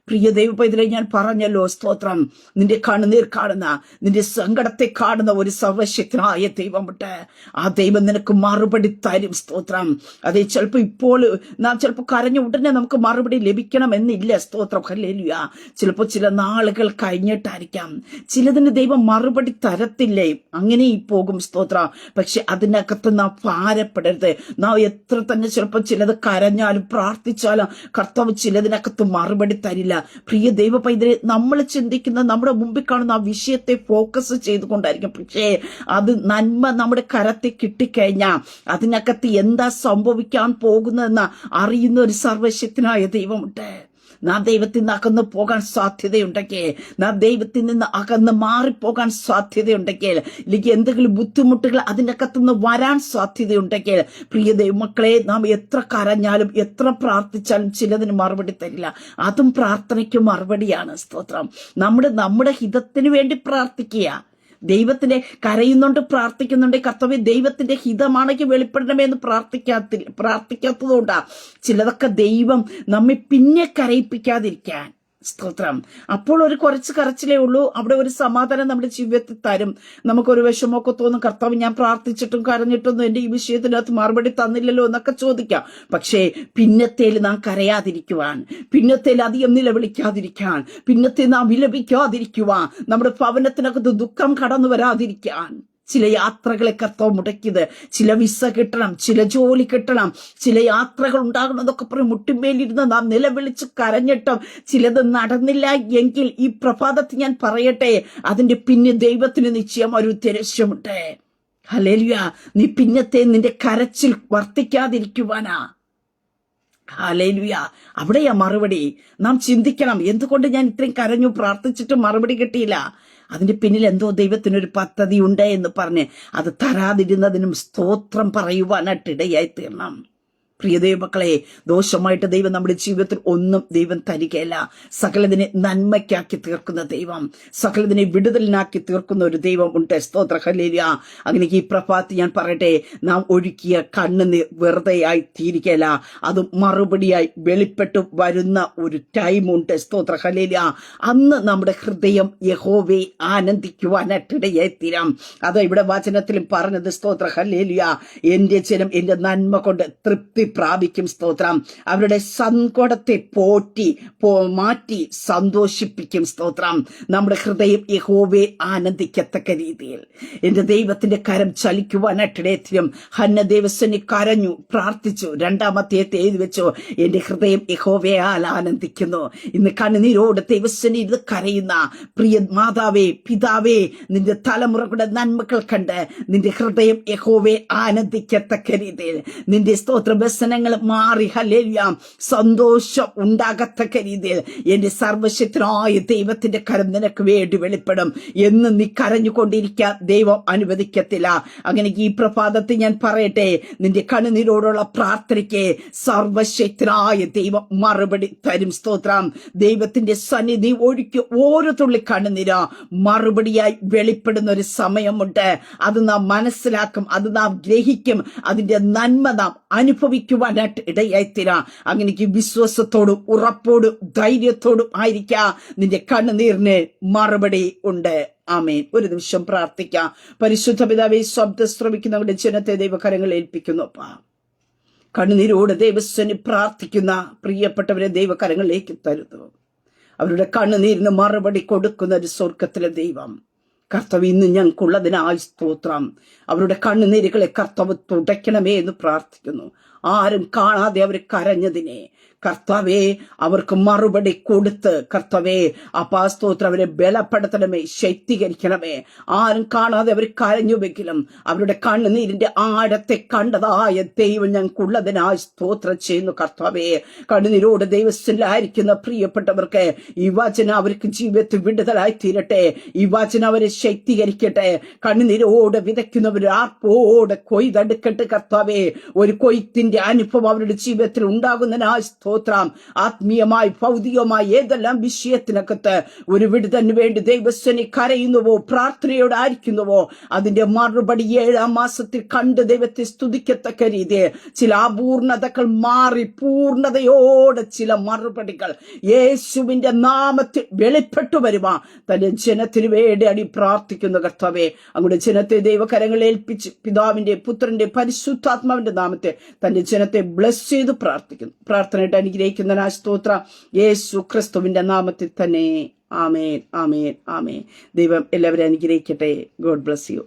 പ്രിയ ദൈവപൈതലേ, ഞാൻ പറഞ്ഞല്ലോ, സ്തോത്രം. നിന്റെ കണ്ണുനീർ കാണുന്ന, നിന്റെ സങ്കടത്തെ കാണുന്ന ഒരു സർവശക്തനായ ദൈവമുണ്ട്. ആ ദൈവം നിനക്ക് മറുപടി തരും. സ്തോത്രം. അതെ, ചിലപ്പോൾ ഇപ്പോൾ നാം ചിലപ്പോൾ കരഞ്ഞ ഉടനെ നമുക്ക് മറുപടി ലഭിക്കണമെന്നില്ല. സ്തോത്രം. ഹല്ലേലൂയ. ചിലപ്പോൾ ചില നാളുകൾ കഴിഞ്ഞിട്ടായിരിക്കാം. ചിലതിന് ദൈവം മറുപടി തരത്തില്ലേ, അങ്ങനെ പോകും. സ്തോത്രം. പക്ഷെ അതിനകത്ത് നാം ഭാരപ്പെടരുത്. നാം എത്ര തന്നെ ചിലപ്പോൾ ചിലത് കരഞ്ഞാലും പ്രാർത്ഥിച്ചാലും കർത്താവ് ചിലതിനകത്ത് മറുപടി തരില്ല. പ്രിയ ദൈവ പൈതലെ, നമ്മൾ ചിന്തിക്കുന്ന, നമ്മുടെ മുമ്പിൽ കാണുന്ന ആ വിഷയത്തെ ഫോക്കസ് ചെയ്തുകൊണ്ടായിരിക്കും. പക്ഷേ അത് നന്മ നമ്മുടെ കരത്തിൽ കിട്ടിക്കഴിഞ്ഞാൽ അതിനകത്ത് എന്താ സംഭവിക്കാൻ പോകുന്നതെന്ന് അറിയുന്ന ഒരു സർവശക്തനായ ദൈവമുണ്ട്. നാം ദൈവത്തിൽ നിന്ന് അകന്ന് പോകാൻ സാധ്യതയുണ്ടെങ്കിൽ, നാം ദൈവത്തിൽ നിന്ന് അകന്ന് മാറിപ്പോകാൻ സാധ്യതയുണ്ടെങ്കിൽ, അല്ലെങ്കിൽ എന്തെങ്കിലും ബുദ്ധിമുട്ടുകൾ അതിനകത്തുനിന്ന് വരാൻ സാധ്യതയുണ്ടെങ്കിൽ, പ്രിയ ദൈവമക്കളെ, നാം എത്ര കരഞ്ഞാലും എത്ര പ്രാർത്ഥിച്ചാലും ചിലതിന് മറുപടി തരില്ല. അതും പ്രാർത്ഥനയ്ക്ക് മറുപടിയാണ്. സ്തോത്രം. നമ്മുടെ ഹിതത്തിന് വേണ്ടി പ്രാർത്ഥിക്കുക. ദൈവത്തിന്റെ കരയുന്നുണ്ട്, പ്രാർത്ഥിക്കുന്നുണ്ട്. കർത്താവേ, ദൈവത്തിന്റെ ഹിതമാണെങ്കിൽ വെളിപ്പെടണമേ എന്ന് പ്രാർത്ഥിക്കാത്തതുകൊണ്ടാ ചിലതൊക്കെ ദൈവം നമ്മെ പിന്നെ കരയിപ്പിക്കാതിരിക്കാൻ. സ്തോത്രം. അപ്പോൾ ഒരു കുറച്ച് കരച്ചിലേ ഉള്ളൂ, അവിടെ ഒരു സമാധാനം നമ്മുടെ ജീവിതത്തിൽ തരും. നമുക്കൊരു വിഷമമൊക്കെ തോന്നും, കർത്താവ് ഞാൻ പ്രാർത്ഥിച്ചിട്ടും കരഞ്ഞിട്ടൊന്നും എന്റെ ഈ വിഷയത്തിനകത്ത് മറുപടി തന്നില്ലല്ലോ എന്നൊക്കെ ചോദിക്കാം. പക്ഷേ പിന്നത്തേൽ നാം കരയാതിരിക്കുവാൻ, പിന്നത്തേൽ അധികം നിലവിളിക്കാതിരിക്കാൻ, പിന്നത്തെ നാം വിലപിക്കാതിരിക്കുവാൻ, നമ്മുടെ ഭവനത്തിനകത്ത് ദുഃഖം കടന്നു വരാതിരിക്കാൻ. ചില യാത്രകളെ കർത്താവ് മുടക്കിയത്, ചില വിസ കിട്ടണം, ചില ജോലി കിട്ടണം, ചില യാത്രകൾ ഉണ്ടാകണമെന്നൊക്കെ പറയും മുട്ടിന്മേലിരുന്ന് നാം നിലവിളിച്ച് കരഞ്ഞിട്ടും ചിലത് നടന്നില്ല എങ്കിൽ ഈ പ്രഭാതത്തിൽ ഞാൻ പറയട്ടെ, അതിന്റെ പിന്നെ ദൈവത്തിന് നിശ്ചയം ഒരു ഉദ്ദേശമുണ്ട്. ഹല്ലേലൂയ. നീ പിന്നത്തെ നിന്റെ കരച്ചിൽ വർദ്ധിക്കാതിരിക്കുവാനാ. ഹല്ലേലൂയ. അവിടെയാ മറുപടി. നാം ചിന്തിക്കണം, എന്തുകൊണ്ട് ഞാൻ ഇത്രയും കരഞ്ഞു പ്രാർത്ഥിച്ചിട്ട് മറുപടി കിട്ടിയില്ല? അതിന്റെ പിന്നിൽ എന്തോ ദൈവത്തിനൊരു പദ്ധതി ഉണ്ട് എന്ന് പറഞ്ഞ് അത് തരാതിരുന്നതിനും സ്തോത്രം പറയുവാനായിട്ട് ഇടയായി തീരണം. പ്രിയ ദൈവമക്കളെ, ദോഷമായിട്ട് ദൈവം നമ്മുടെ ജീവിതത്തിൽ ഒന്നും ദൈവം തരികയില്ല. സകലതിനെ നന്മയ്ക്കാക്കി തീർക്കുന്ന ദൈവം, സകലതിനെ വിടുതലിനാക്കി തീർക്കുന്ന ഒരു ദൈവം ഉണ്ട്. സ്തോത്ര. ഹല്ലേലൂയ. അങ്ങനെ ഈ പ്രഭാതത്തിൽ ഞാൻ പറയട്ടെ, നാം ഒഴുക്കിയ കണ്ണുനീർ വെറുതെയായി തീരുകയില്ല, അത് മറുപടിയായി വെളിപ്പെട്ടു വരുന്ന ഒരു ടൈമുണ്ട്. സ്തോത്ര. ഹല്ലേലൂയ. അന്ന് നമ്മുടെ ഹൃദയം യഹോവയെ ആനന്ദിക്കുവാനായിട്ടിടയായി തീരാം. അത് ഇവിടെ വചനത്തിലും പറഞ്ഞത്. സ്തോത്ര. ഹല്ലേലൂയ. എന്റെ ജനം എന്റെ നന്മ കൊണ്ട് തൃപ്തി പ്രാപിക്കും. സ്തോത്രം. അവരുടെ സങ്കടത്തെ മാറ്റി സന്തോഷിപ്പിക്കും. സ്തോത്രം. നമ്മുടെ ഹൃദയം യഹോവയെ ആനന്ദിക്കത്തക്ക രീതിയിൽ എന്റെ ദൈവത്തിന്റെ കരം ചലിക്കുവാനായിട്ടിടയത്തിലും ഹന്ന ദേവസ്വനി കരഞ്ഞു, പ്രാർത്ഥിച്ചു, 2-ാം അധ്യായത്തിൽ എഴുതി വെച്ചു, എന്റെ ഹൃദയം യഹോവയാൽ ആനന്ദിക്കുന്നു. ഇന്ന് കണ്ണുനീരോട് ദൈവസ്വനി ഇത് കരയുന്ന പ്രിയ മാതാവേ, പിതാവേ, നിന്റെ തലമുറകളുടെ നന്മകൾ കണ്ട് നിന്റെ ഹൃദയം യഹോവയെ ആനന്ദിക്കത്തക്ക രീതിയിൽ നിന്റെ സ്തോത്ര പ്രശ്നങ്ങൾ മാറി ഹല്ലേലൂയ സന്തോഷം ഉണ്ടാകത്തക്ക രീതിയിൽ എന്റെ സർവശക്തനായ ദൈവത്തിന്റെ കരം നിനക്ക് വേണ്ടി വെളിപ്പെടും. എന്ന് നീ കരഞ്ഞുകൊണ്ടിരിക്കാൻ ദൈവം അനുവദിക്കത്തില്ല. അങ്ങനെ ഈ പ്രഭാതത്തിൽ ഞാൻ പറയട്ടെ, നിന്റെ കണ്ണുനീരോടുള്ള പ്രാർത്ഥനയ്ക്ക് സർവശക്തനായ ദൈവം മറുപടി തരും. സ്തോത്രം. ദൈവത്തിന്റെ സന്നിധി ഒഴുക്കി ഓരോ തുള്ളി കണ്ണുനീര മറുപടിയായി വെളിപ്പെടുന്ന ഒരു സമയമുണ്ട്. അത് നാം മനസ്സിലാക്കും, അത് നാം ഗ്രഹിക്കും, അതിന്റെ നന്മ നാം അനുഭവിക്കുവാനായിട്ട് ഇടയായിത്തീരാം. അങ്ങനെ വിശ്വാസത്തോടും ഉറപ്പോടും ധൈര്യത്തോടും ആയിരിക്കാം. നിന്റെ കണ്ണുനീരിന് മറുപടി ഉണ്ട്. ആമേൻ. ഒരു നിമിഷം പ്രാർത്ഥിക്കാം. പരിശുദ്ധ പിതാവേ, ശബ്ദം ശ്രമിക്കുന്നവരുടെ ജനത്തെ ദൈവകരങ്ങളിൽ ഏൽപ്പിക്കുന്നു. കണ്ണുനീരോട് ദൈവസ്വനി പ്രാർത്ഥിക്കുന്ന പ്രിയപ്പെട്ടവരെ ദൈവകരങ്ങളിലേക്ക് തരുന്നു. അവരുടെ കണ്ണുനീരിന് മറുപടി കൊടുക്കുന്ന ഒരു സ്വർഗത്തിലെ ദൈവം കർത്താവ് ഇന്ന് ഞങ്ങൾക്കുള്ളതിനായി സ്തോത്രം. അവരുടെ കണ്ണുനീരുകളെ കർത്താവ് തുടയ്ക്കണമേ എന്ന് പ്രാർത്ഥിക്കുന്നു. ആരും കാണാതെ അവർ കരഞ്ഞതിനെ കർത്താവേ അവർക്ക് മറുപടി കൊടുത്ത് കർത്താവേ അപാസ്തോത്രം അവരെ ബലപ്പെടുത്തണമേ, ശക്തീകരിക്കണമേ. ആരും കാണാതെ അവർ കരഞ്ഞുവെങ്കിലും അവരുടെ കണ്ണുനീരിന്റെ ആഴത്തെ കണ്ടതായ ദൈവം ഞങ്ങൾക്കുള്ളതിനായി സ്തോത്രം ചെയ്യുന്നു. കർത്താവേ കണ്ണുനീരോട് ദൈവസ്ഥലായിരിക്കുന്ന പ്രിയപ്പെട്ടവർക്ക് ഈ വചനം അവർക്ക് ജീവിതത്തിൽ വിടുതലായി തീരട്ടെ. ഈ വചനം അവരെ ശക്തീകരിക്കട്ടെ. കണ്ണുനീരോട് വിതയ്ക്കുന്നവർ ആർപ്പോടെ കൊയ്തെടുക്കട്ടെ. കർത്താവേ ഒരു കൊയ്ത്തിന്റെ അനുഭവം അവരുടെ ജീവിതത്തിൽ ഉണ്ടാകുന്നതിനായി സ്തോത്രം. ആത്മീയമായി ഭൗതികമായി ഏതെല്ലാം വിഷയത്തിനകത്ത് ഒരു വിടുതലിന് വേണ്ടി ദൈവസ്വനി കരയുന്നുവോ പ്രാർത്ഥനയോടായിരിക്കുന്നുവോ അതിന്റെ മറുപടി 7-ാം മാസത്തിൽ കണ്ട് ദൈവത്തെ സ്തുതിക്കത്തക്ക രീതിയിൽ ചില അപൂർണതകൾ മാറി പൂർണ്ണതയോടെ ചില മറുപടികൾ യേശുവിന്റെ നാമത്തിൽ വെളിപ്പെട്ടു വരുവാ തന്റെ ജനത്തിന് വേണ്ടി അടി പ്രാർത്ഥിക്കുന്നു. കർത്താവേ അങ്ങയുടെ ജനത്തെ ദൈവകരങ്ങളിൽ ഏൽപ്പിച്ച് പിതാവിന്റെ പുത്രന്റെ പരിശുദ്ധാത്മാവിന്റെ നാമത്തെ തന്റെ ജനത്തെ ബ്ലസ് ചെയ്ത് പ്രാർത്ഥിക്കുന്നു. പ്രാർത്ഥനയായിട്ട് അനുഗ്രഹിക്കുന്ന സ്തോത്രം യേശു ക്രിസ്തുവിന്റെ നാമത്തിൽ തന്നെ. ആമേൻ, ആമേൻ, ആമേൻ. ദൈവം എല്ലാവരും അനുഗ്രഹിക്കട്ടെ. God bless you.